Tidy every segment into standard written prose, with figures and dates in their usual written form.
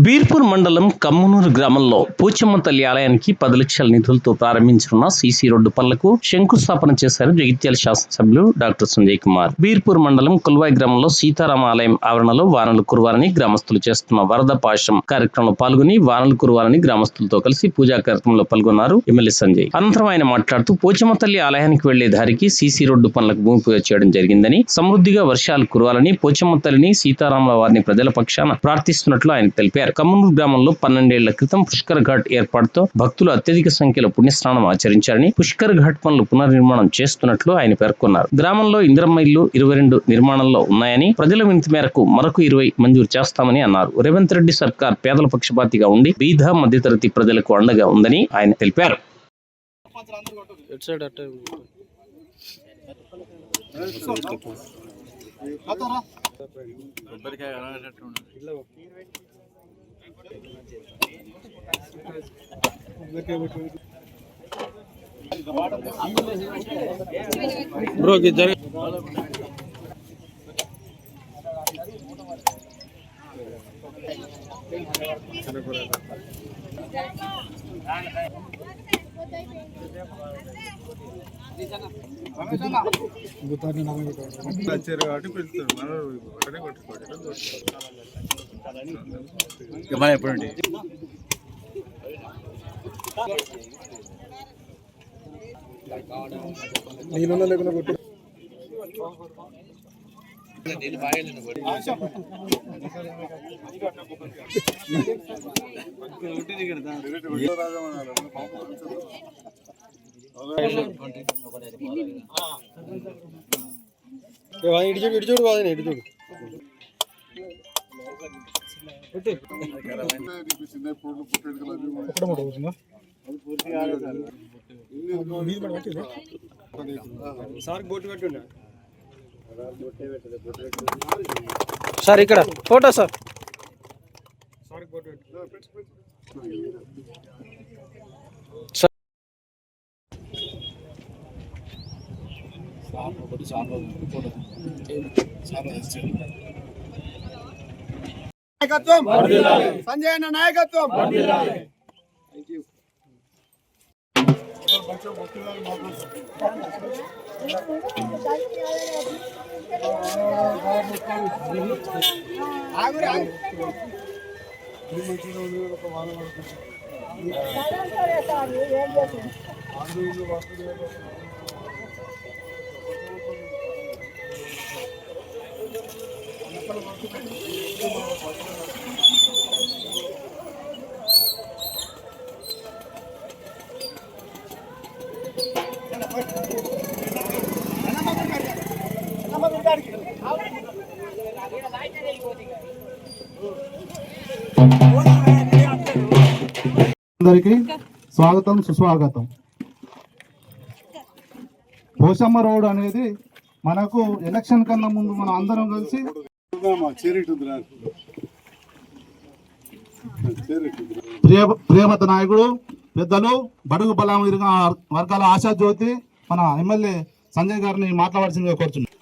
బీర్పూర్ మండలం కమ్మనూరు గ్రామంలో పోచమ్మ తల్లి ఆలయానికి 10 లక్షల నిధులతో ప్రారంభించనున్న సీసీ రోడ్డు పనులకు శంకుస్థాపన చేశారు జగిత్యాల శాసనసభ్యులు డాక్టర్ సంజయ్ కుమార్. బీర్పూర్ మండలం కుల్వాయి గ్రామంలో సీతారామ ఆలయం ఆవరణలో వానలు కురవాలని గ్రామస్తులు చేస్తున్న వరద పాశం కార్యక్రమంలో పాల్గొని వానలు కురవాలని గ్రామస్తులతో కలిసి పూజా కార్యక్రమంలో పాల్గొన్నారు ఎమ్మెల్యే సంజయ్. అనంతరం ఆయన మాట్లాడుతూ పోచమ్మ తల్లి ఆలయానికి వెళ్లే దారికి సీసీ రోడ్డు పనులకు భూమి పూజ చేయడం జరిగిందని, సమృద్ధిగా వర్షాలు కురవాలని పోచమ్మ తల్లిని సీతారాముల వారిని ప్రజల పక్షాన ప్రార్థిస్తున్నట్లు ఆయన తెలిపారు. కమ్మనూరు గ్రామంలో 12 ఏళ్ల క్రితం పుష్కర్ ఘాట్ ఏర్పాటుతో భక్తులు అత్యధిక సంఖ్యలో పుణ్యస్నానం ఆచరించారని, పుష్కర్ ఘాట్ పనులు పునర్నిర్మాణం చేస్తున్నట్లు ఆయన పేర్కొన్నారు. గ్రామంలో ఇందిరమ్మ ఇళ్లు 22 నిర్మాణంలో ఉన్నాయని, ప్రజల వినతి మేరకు మరొక 20 మంజూరు చేస్తామని అన్నారు. రేవంత్ రెడ్డి సర్కార్ పేదల పక్షపాతిగా ఉండి బీద మధ్యతరగతి ప్రజలకు అండగా ఉందని ఆయన తెలిపారు. సార్ ఇక్కడ ఫోటో సార్ నాయకత్వం సంజయ్ అన్న నాయకత్వం. అందరికి స్వాగతం సుస్వాగతం. పోచమ్మ రోడ్ అనేది మనకు ఎలక్షన్ కన్నా ముందు మనం అందరం కలిసి ప్రియమత నాయకుడు పెద్దలు బడుగు బలం వర్గాల ఆశాజ్యోతి మన ఎమ్మెల్యే సంజయ్ గారిని మాట్లాడాల్సిందిగా కోరుతున్నాం.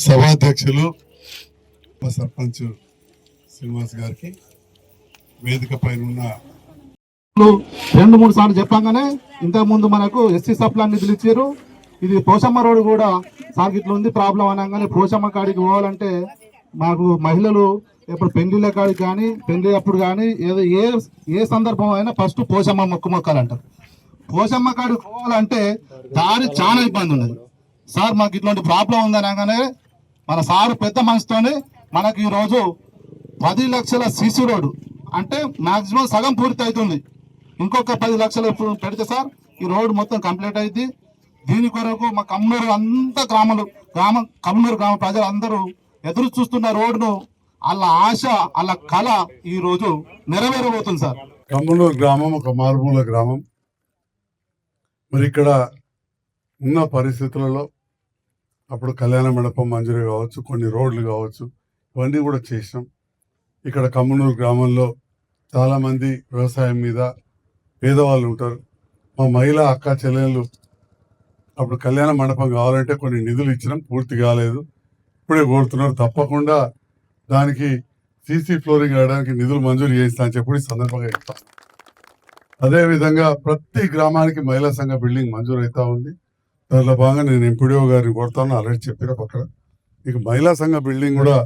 సభాధ్యక్షులు సర్పంచ్ శ్రీనివాస్ గారికి, వేదిక పైన ఉన్న 2-3 సార్లు చెప్పంగానే ఇంతకు ముందు మనకు ఎస్సీ సప్లాన్ నిధులు ఇచ్చారు. ఇది పోచమ్మ రోడ్డు కూడా సార్ ఇట్లా ఉంది ప్రాబ్లం అనగానే పోచమ్మ కాడికి పోవాలంటే మాకు మహిళలు ఇప్పుడు పెళ్లిళ్ళ కాడికి కానీ పెళ్లి అప్పుడు కానీ ఏదో ఏ సందర్భం అయినా ఫస్ట్ పోచమ్మ మొక్కాలంటారు. పోచమ్మ కాడికి పోవాలంటే దారి చాలా ఇబ్బంది ఉన్నది. సార్ మాకు ఇట్లాంటి ప్రాబ్లం ఉంది అనగానే మన సారు పెద్ద మనసుతోనే మనకి ఈరోజు 10 లక్షల సీసీ రోడ్డు అంటే మాక్సిమం సగం పూర్తి అవుతుంది. ఇంకొక 10 లక్షలు పెడితే సార్ ఈ రోడ్డు మొత్తం కంప్లీట్ అయింది. దీని కొరకు మా కమ్మనూరు అంతా కమ్మనూరు గ్రామ ప్రజలు అందరూ ఎదురు చూస్తున్న రోడ్డును వాళ్ళ ఆశ వాళ్ళ కళ ఈ రోజు నెరవేరబోతుంది సార్. కమ్మనూరు గ్రామం ఒక మారుమూల గ్రామం. మరి ఇక్కడ ఉన్న పరిస్థితులలో అప్పుడు కళ్యాణ మండపం మంజూరు కావచ్చు, కొన్ని రోడ్లు కావచ్చు, ఇవన్నీ కూడా చేసినాం. ఇక్కడ కమ్మనూరు గ్రామంలో చాలామంది వ్యవసాయం మీద పేదవాళ్ళు ఉంటారు. మా మహిళా అక్క చెల్లెళ్ళు అప్పుడు కళ్యాణ మండపం కావాలంటే కొన్ని నిధులు ఇచ్చినాం, పూర్తి కాలేదు. ఇప్పుడే కోరుతున్నారు. తప్పకుండా దానికి సీసీ ఫ్లోరింగ్ వేయడానికి నిధులు మంజూరు చేస్తా అని చెప్పి ఈ సందర్భంగా చెప్తాను. అదే విధంగా ప్రతి గ్రామానికి మహిళా సంఘ బిల్డింగ్ మంజూరు అవుతా ఉంది. దానిలో భాగంగా నేను ఎంపీడీఓ గారిని కొడతాను, ఆల్రెడీ చెప్పిన పక్కన ఇక మహిళా సంఘ బిల్డింగ్ కూడా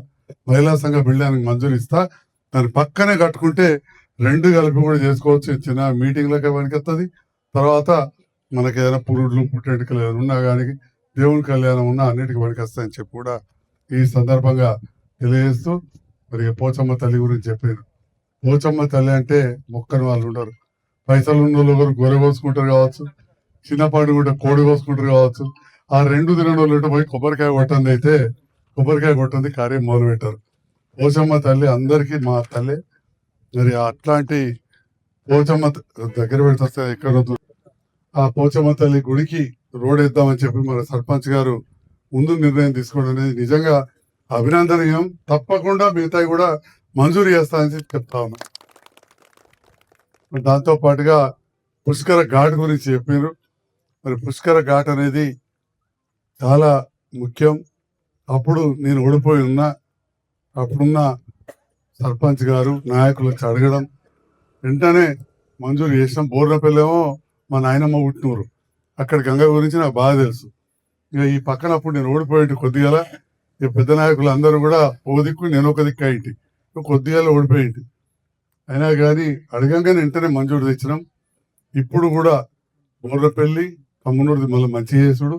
మహిళా సంఘ బిల్డింగ్ మంజూరు ఇస్తా. దాని పక్కనే కట్టుకుంటే రెండు కలిపి కూడా చేసుకోవచ్చు. చిన్న మీటింగ్లకే పనికొస్తుంది. తర్వాత మనకి ఏదైనా పురుడులు పుట్టెంటుకలు ఏదైనా ఉన్నా కానీ దేవుని కళ్యాణం ఉన్నా అన్నిటికీ పనికొస్తాయని చెప్పి కూడా ఈ సందర్భంగా తెలియజేస్తూ మరి పోచమ్మ తల్లి గురించి చెప్పారు. పోచమ్మ తల్లి అంటే మొక్కని వాళ్ళు ఉండరు. పైసలు ఉన్న వాళ్ళు ఒకరు గొర్రె కోసుకుంటారు కావచ్చు, చిన్నపాటి కూడా కోడి కోసుకుంటారు కావచ్చు. ఆ రెండు తినని వాళ్ళు పోయి కొబ్బరికాయ కొట్టండి అయితే కొబ్బరికాయ కొట్టండి కార్యం మొదలు పెట్టారు. పోచమ్మ తల్లి అందరికీ మా తల్లి. మరి అట్లాంటి పోచమ్మ దగ్గర పెడితే ఎక్కడ ఆ పోచమ్మ తల్లి గుడికి రోడ్ వేద్దామని చెప్పి మన సర్పంచ్ గారు ముందు నిర్ణయం తీసుకోవడం అనేది నిజంగా అభినందనీయం. తప్పకుండా మిగతా కూడా మంజూరు చేస్తానని చెప్తా ఉన్నా. దాంతో పాటుగా పుష్కర ఘాట్ గురించి చెప్పారు. మరి పుష్కర ఘాట్ అనేది చాలా ముఖ్యం. అప్పుడు నేను ఓడిపోయి ఉన్నా, అప్పుడున్న సర్పంచ్ గారు నాయకులు వచ్చి అడగడం వెంటనే మంజూరు చేసాం. బోర్నపల్లేమో మా నాయనమ్మ పుట్టినూరు, అక్కడ గంగ గురించి నాకు బాగా తెలుసు. ఇక ఈ పక్కన అప్పుడు నేను ఓడిపోయింటి కొద్దిగా. ఇక పెద్ద నాయకులు అందరూ కూడా ఓ దిక్కు నేను ఒక దిక్కు అయింటి, కొద్దిగా ఓడిపోయింటి. అయినా కానీ అడగంగానే వెంటనే మంజూరు తెచ్చినాం. ఇప్పుడు కూడా బోర్నపల్లి కమ్మనూరుది మళ్ళీ మంచి చేసుడు,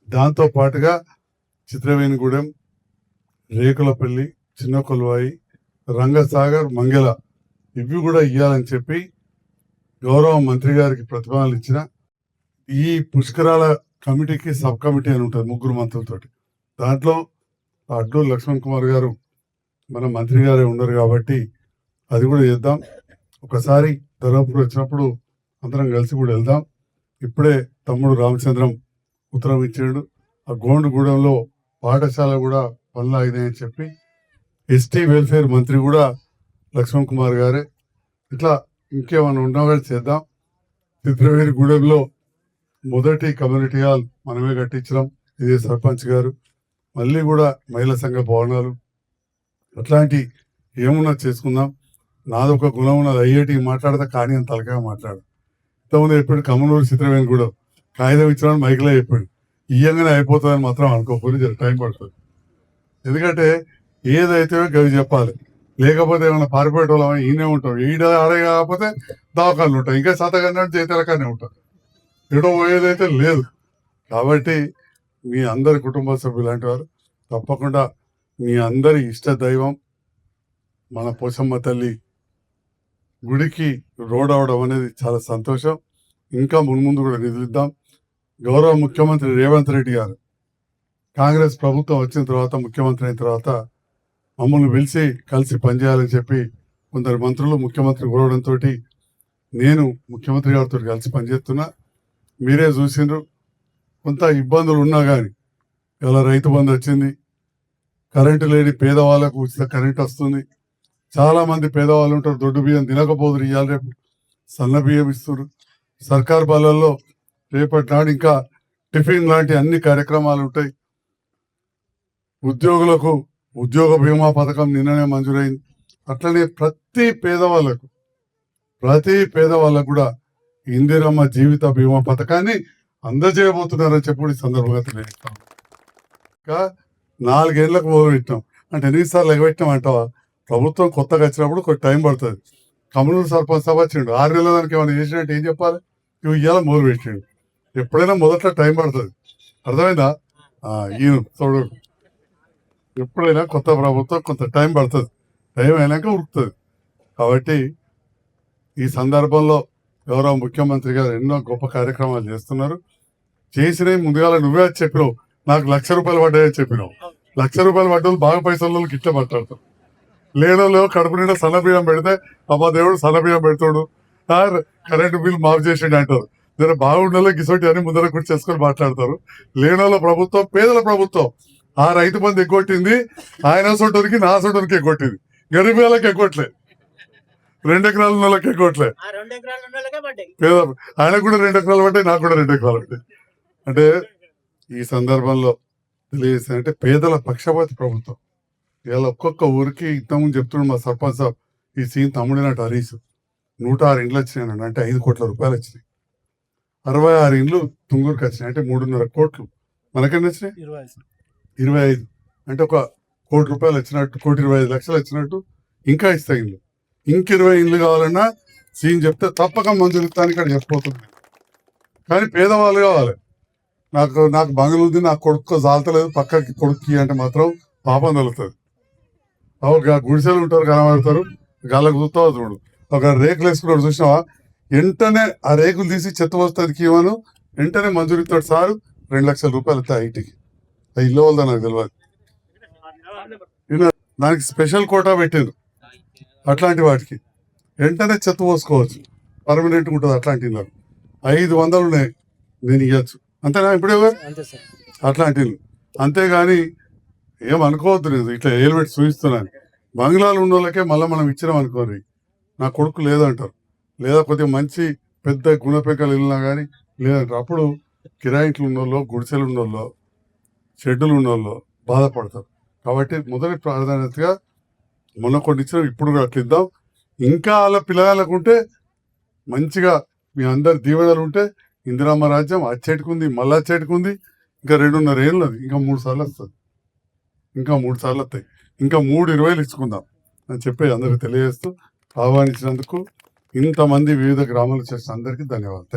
దాంతో పాటుగా చిత్రవేణిగూడెం, రేకులపల్లి, చిన్న కొల్వాయి, రంగసాగర్, మంగళ ఇవి కూడా ఇవ్వాలని చెప్పి గౌరవ మంత్రి గారికి ప్రతిపాదనలు ఇచ్చిన. ఈ పుష్కరాల కమిటీకి సబ్ కమిటీ అని ఉంటుంది 3 మంత్రులతోటి. దాంట్లో అడ్లూరు లక్ష్మణ్ కుమార్ గారు మన మంత్రి గారే ఉన్నారు కాబట్టి అది కూడా చేద్దాం. ఒకసారి ధర్మపురి వచ్చినప్పుడు అందరం కలిసి కూడా వెళ్దాం. ఇప్పుడే తమ్ముడు రామచంద్రం ఉత్తరం ఇచ్చాడు. ఆ గోండుగూడెంలో పాఠశాల కూడా పనులు ఆగినాయని చెప్పి ఎస్టీ వెల్ఫేర్ మంత్రి కూడా లక్ష్మణ్ కుమార్ గారే. ఇట్లా ఇంకేమైనా ఉన్నా కూడా చేద్దాం. చిత్రవేణిగూడెంలో మొదటి కమ్యూనిటీ హాల్ మనమే కట్టించినాం, ఇదే సర్పంచ్ గారు. మళ్ళీ కూడా మహిళా సంఘ భవనాలు అట్లాంటి ఏమున్నా చేసుకుందాం. నాదొక గుణం ఉన్నది, ఐఐటి మాట్లాడతా కానీ అంత తలకాయ మాట్లాడు. ఇంతకుముందు చెప్పాడు కమ్మనూరు చిత్రవేణిగూడెం కాగితం ఇచ్చినాడు మైక్లో చెప్పాడు. ఇయ్యంగానే అయిపోతుందని మాత్రం అనుకోకపోతే జర టైం పడుతుంది. ఎందుకంటే ఏదైతే గవి చెప్పాలి, లేకపోతే ఏమైనా పారిపోయేటోళ్ళం ఈయనే ఉంటాం. ఈడ ఆడే కాకపోతే దవాఖాలు ఉంటాయి, ఇంకా శాతకన్నాడు చేతలకానే ఉంటాం. ఎడో పోయేదైతే లేదు. కాబట్టి మీ అందరి కుటుంబ సభ్యులు లాంటి వారు తప్పకుండా మీ అందరి ఇష్ట దైవం మన పోచమ్మ తల్లి గుడికి రోడ్ అవడం అనేది చాలా సంతోషం. ఇంకా మున్ముందు కూడా నిధులిద్దాం. గౌరవ ముఖ్యమంత్రి రేవంత్ రెడ్డి గారు కాంగ్రెస్ ప్రభుత్వం వచ్చిన తర్వాత ముఖ్యమంత్రి అయిన తర్వాత మమ్మల్ని పిలిచి కలిసి పనిచేయాలని చెప్పి కొందరు మంత్రులు ముఖ్యమంత్రి కోరడంతో నేను ముఖ్యమంత్రి గారితో కలిసి పనిచేస్తున్నా. మీరే చూసిండ్రు, కొంత ఇబ్బందులు ఉన్నా కానీ ఇలా రైతు బంధు వచ్చింది, కరెంటు లేని పేదవాళ్ళకు ఉచిత కరెంట్ వస్తుంది. చాలా మంది పేదవాళ్ళు ఉంటారు, దొడ్డు బియ్యం తినకపోదురు, ఇవాళ రేపు సన్న బియ్యం ఇస్తున్నారు. సర్కార్ బళ్ళల్లో రేపటి నాడు ఇంకా టిఫిన్ లాంటి అన్ని కార్యక్రమాలు ఉంటాయి. ఉద్యోగులకు ఉద్యోగ బీమా పథకం నిన్ననే మంజూరైంది. అట్లనే ప్రతి పేదవాళ్ళకు కూడా ఇందిరమ్మ జీవిత బీమా పథకాన్ని అందజేయబోతున్నారని చెప్పి ఈ సందర్భంగా తెలియజేస్తాం. ఇంకా 4 ఏళ్లకు మొదలుపెట్టాం అంటే ఎన్నిసార్లు ఎగబెట్టాం అంటావా? ప్రభుత్వం కొత్తగా వచ్చినప్పుడు కొంచెం టైం పడుతుంది. కమలూరు సర్పంచ్ సభ వచ్చిండు, 6 నెలల దానికి ఏమైనా చేసినట్టు ఏం చెప్పాలి? ఇవి ఇవాళ మొదలు పెట్టిండు. ఎప్పుడైనా మొదట్లో టైం పడుతుంది, అర్థమైందా? ఈయన చూడు, ఎప్పుడైనా కొత్త ప్రభుత్వం కొంత టైం పడుతుంది, టైం అయినాక ఉరుకుతుంది. కాబట్టి ఈ సందర్భంలో గౌరవ ముఖ్యమంత్రి గారు ఎన్నో గొప్ప కార్యక్రమాలు చేస్తున్నారు. చేసినవి ముందుగా నువ్వే చెప్పినావు, నాకు ₹1,00,000 పడ్డాయని చెప్పినావు. ₹1,00,000 పడ్డలు బాగా పైసలు గిట్ల మాట్లాడతారు. లేనో కడుపు నిండా సన్నబియ్యం పెడితే అమ్మా దేవుడు సన్నబియ్యం పెడతాడు, కరెంటు బిల్ మాఫ్ చేసిండు అంటారు. జర బాగుండాలో గిసోటి అని ముందర కూడా చేసుకొని మాట్లాడతారు. లేనోళ్ళ ప్రభుత్వం పేదల ప్రభుత్వం. ఆ రైతు బంధు ఎగ్గొట్టింది, ఆయన సొంటోనికి నా సొంటోనికి ఎగ్గొట్టింది, గరీబ్ వాళ్ళకి ఎగ్గొట్లే, 2 ఎకరాల వాళ్ళకి ఎగ్గొట్లే. పేద ఆయన కూడా 2 ఎకరాలు పడ్డాయి, నాకు కూడా 2 ఎకరాలు పడ్డాయి. అంటే ఈ సందర్భంలో తెలియజేస్తానంటే పేదల పక్షపాతి ప్రభుత్వం. ఇవాళ ఒక్కొక్క ఊరికి ఇంతకుముందు చెప్తున్నాడు మా సర్పంచ్ సాబ్, ఈ సీన్ తమ్ముడినట్టు హరీష్ 106 ఇండ్లు వచ్చినాయి అంటే 5 కోట్ల రూపాయలు వచ్చినాయి. 66 ఇండ్లు తుంగూరుకి వచ్చినాయి అంటే 3.5 కోట్లు. మనకన్నా వచ్చినాయి 25 అంటే 1 కోటి రూపాయలు వచ్చినట్టు, 1,25,00,000 వచ్చినట్టు. ఇంకా ఇస్తాయి ఇండ్లు, ఇంక 20 ఇండ్లు కావాలన్నా సీన్ చెప్తే తప్పక మంజూరు ఇస్తాను ఇక్కడ చెప్పబోతుంది. కానీ పేదవాళ్ళు కావాలి. నాకు బంగళ ఉంది, నాకు కొడుకు జాలతలేదు, పక్కకి కొడుక్కి అంటే మాత్రం పాపం తగులుతుంది. గుడిసెలు ఉంటారు, కనబడతారు, గాలకు చూస్తావు చూడు. ఒక రేకులు వేసుకున్నాడు చూసినావా, వెంటనే ఆ రేకులు తీసి చెత్త వస్తుంది ఇవ్వను, వెంటనే మంజూరు ఇస్తాడు సార్. 2 లక్షల రూపాయలు ఇస్తాయి ఐటీకి. అది ఇల్లు వాళ్ళదా నాకు తెలియదు. దానికి స్పెషల్ కోటా పెట్టారు. అట్లాంటి వాటికి వెంటనే చెత్త పోసుకోవచ్చు, పర్మనెంట్గా ఉంటుంది. అట్లాంటి ఇళ్ళకు 500 ఉన్నాయి, నేను ఇవ్వచ్చు. అంతేనా ఇప్పుడే అంతే సార్. అట్లాంటి ఇల్లు. అంతేగాని ఏమనుకోవద్దు, నేను ఇట్లా ఏలుబెట్టి చూపిస్తున్నాను. బంగ్లాలు ఉన్న వాళ్ళకే మళ్ళీ మనం ఇచ్చినాం అనుకోని నా కొడుకు లేదంటారు, లేదా కొద్దిగా మంచి పెద్ద గుణపెంకలు వెళ్ళినా కానీ లేదంటారు. అప్పుడు కిరాయింట్లు ఉన్నోళ్ళు, గుడిసెలు ఉన్నోళ్ళు, షెడ్యూల్ ఉన్నోళ్ళు బాధపడతారు. కాబట్టి మొదటి ప్రాధాన్యతగా మొన్న కొన్ని ఇచ్చినాం, ఇప్పుడు కూడా అట్లా ఇద్దాం. ఇంకా అలా పిల్లగాళ్ళకు ఉంటే మంచిగా మీ అందరి దీవెనలు ఉంటే ఇందిరామ్మ రాజ్యం అచ్చేటుకుంది, మళ్ళీ అచ్చేటుకుంది. ఇంకా 2.5 ఏళ్ళు, ఇంకా 3 సార్లు వస్తుంది, ఇంకా 3 సార్లు వస్తాయి. ఇంకా 3 20 ఇచ్చుకుందాం అని చెప్పి అందరికి తెలియజేస్తూ ఆహ్వానించినందుకు ఇంతమంది వివిధ గ్రామాలకు చేసిన అందరికీ ధన్యవాదాలు.